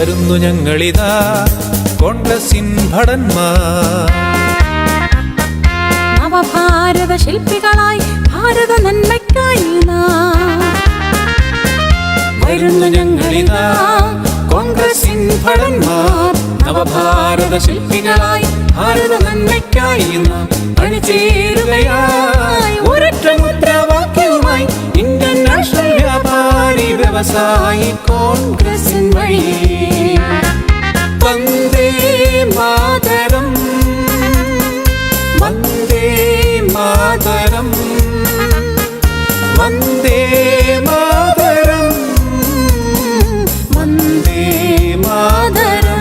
വരുന്നു ഞങ്ങളിതാ കോൺഗ്രസിൻ ഭടന്മാർ. നവഭാരത ശില്പികളായി ഭാരത നന്മയ്ക്കായി വരുന്നു ഞങ്ങളിതാ കോൺഗ്രസിൻ ഭടന്മാർ. നവഭാരത ശില്പികളായി ഭാരത നന്മയ്ക്കായി നാം അണിചേരുകയായി ഒരൊറ്റ മുദ്രാവാക്യവുമായി ഇന്ത്യൻ നാഷണൽ വ്യാപാരി വ്യവസായി കോൺഗ്രസിൻ വഴിയേ. വന്ദേ മാതരം, വന്ദേ മാതരം, വന്ദേ മാതരം, വന്ദേ മാതരം.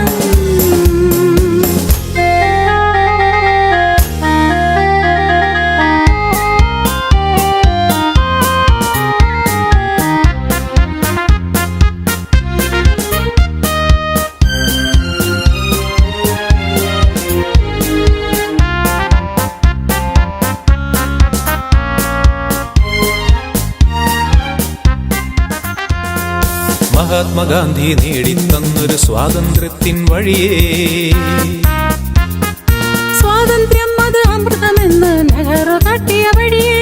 മഹാത്മാഗാന്ധി നേടിത്തന്നൊരു സ്വാതന്ത്ര്യത്തിൻ വഴിയേ. സ്വാതന്ത്ര്യം അത് അമൃതമെന്ന് നെഹ്റു കാട്ടിയ വഴിയേ.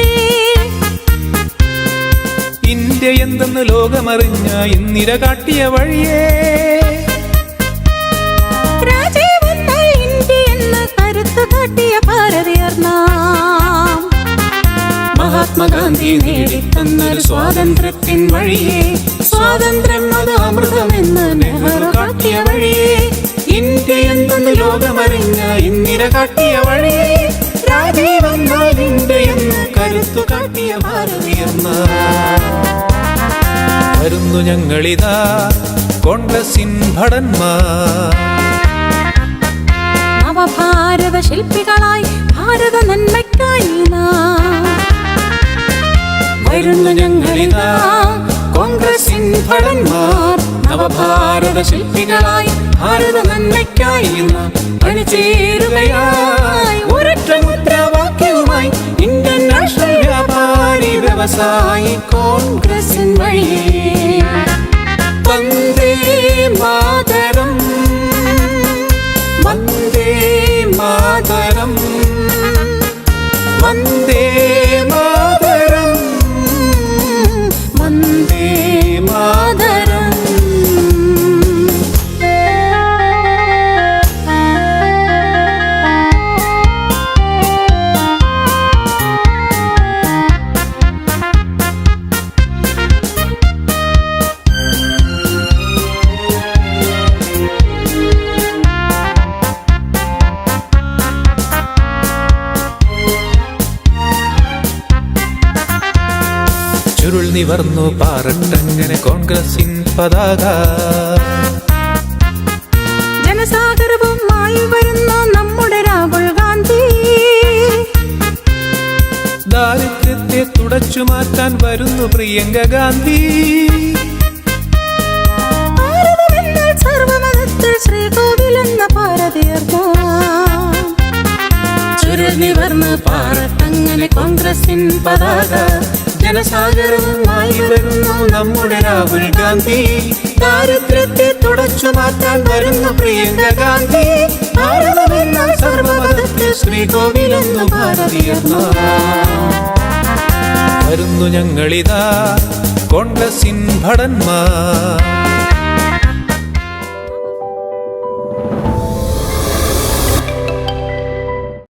ഇന്ത്യ എന്തെന്ന് ലോകമറിഞ്ഞ ഇന്ദിര കാട്ടിയ വഴിയേ. രാജീവ് ഇന്ത്യ എന്ന് കരുത്തു കാട്ടിയ ഭാരതീയർ നാം. മഹാത്മാഗാന്ധി നേടിത്തന്നൊരു സ്വാതന്ത്ര്യത്തിൻ വഴിയേ. സ്വാതന്ത്ര്യം അത് അമൃതമെന്ന് നെഹ്റു കാട്ടിയ വഴിയേ. ഇന്ത്യ എന്തെന്ന് ലോകമറിഞ്ഞ ഇന്ദിര കാട്ടിയ വഴിയേ. രാജീവ് ഇന്ത്യ എന്ന് കരുത്തു കാട്ടിയ ഭാരതീയർ വരുന്നു ഞങ്ങളിതാ കോൺഗ്രസിൻ ഭടന്മാർ. നവഭാരത ശില്പികളായി ഭാരത നന്മയ്ക്കായി വരുന്നു ഞങ്ങളിതാ കോൺഗ്രസിൻ ഭടന്മാർ. നവഭാരത ശില്പികളായി ഭാരത നന്മയ്ക്കായി നാം അണിചേരുകയായി ഒരൊറ്റ മുദ്രാവാക്യവുമായി ഇന്ത്യൻ നാഷണൽ വ്യാപാരി വ്യവസായി കോൺഗ്രസിൻ വഴിയേ. വന്ദേ മാതരം, വന്ദേ മാതരം, വന്ദേ മാതരം, വന്ദേ മാതരം. ചുരുൾ നിവർന്നു പാറട്ടങ്ങനെ കോൺഗ്രസിൻ പതാക. ജനസാഗരവുമായി വരുന്ന നമ്മുടെ രാഹുൽ ഗാന്ധി. ദാരിദ്ര്യത്തെ തുടച്ചു മാറ്റാൻ വരുന്നു പ്രിയങ്ക ഗാന്ധി. സർവമതത്തിൽ ശ്രീകോവിലെന്ന ഭാരതീയർ ചുരുൾ നിവർന്ന് പാറട്ടങ്ങനെ കോൺഗ്രസിൻ പതാക. ജനസാഗരവുമായി വരുന്നു നമ്മുടെ രാഹുൽ ഗാന്ധി. ദാരിദ്ര്യത്തെ തുടച്ചു മാറ്റാൻ വരുന്നു പ്രിയങ്ക ഗാന്ധി. ഭാരതമെന്ന സർവമതത്തിൽ ശ്രീകോവിലെന്നു ഭാരതീയർ വരുന്നു ഞങ്ങളിതാ കോൺഗ്രസിൻ ഭടന്മാർ.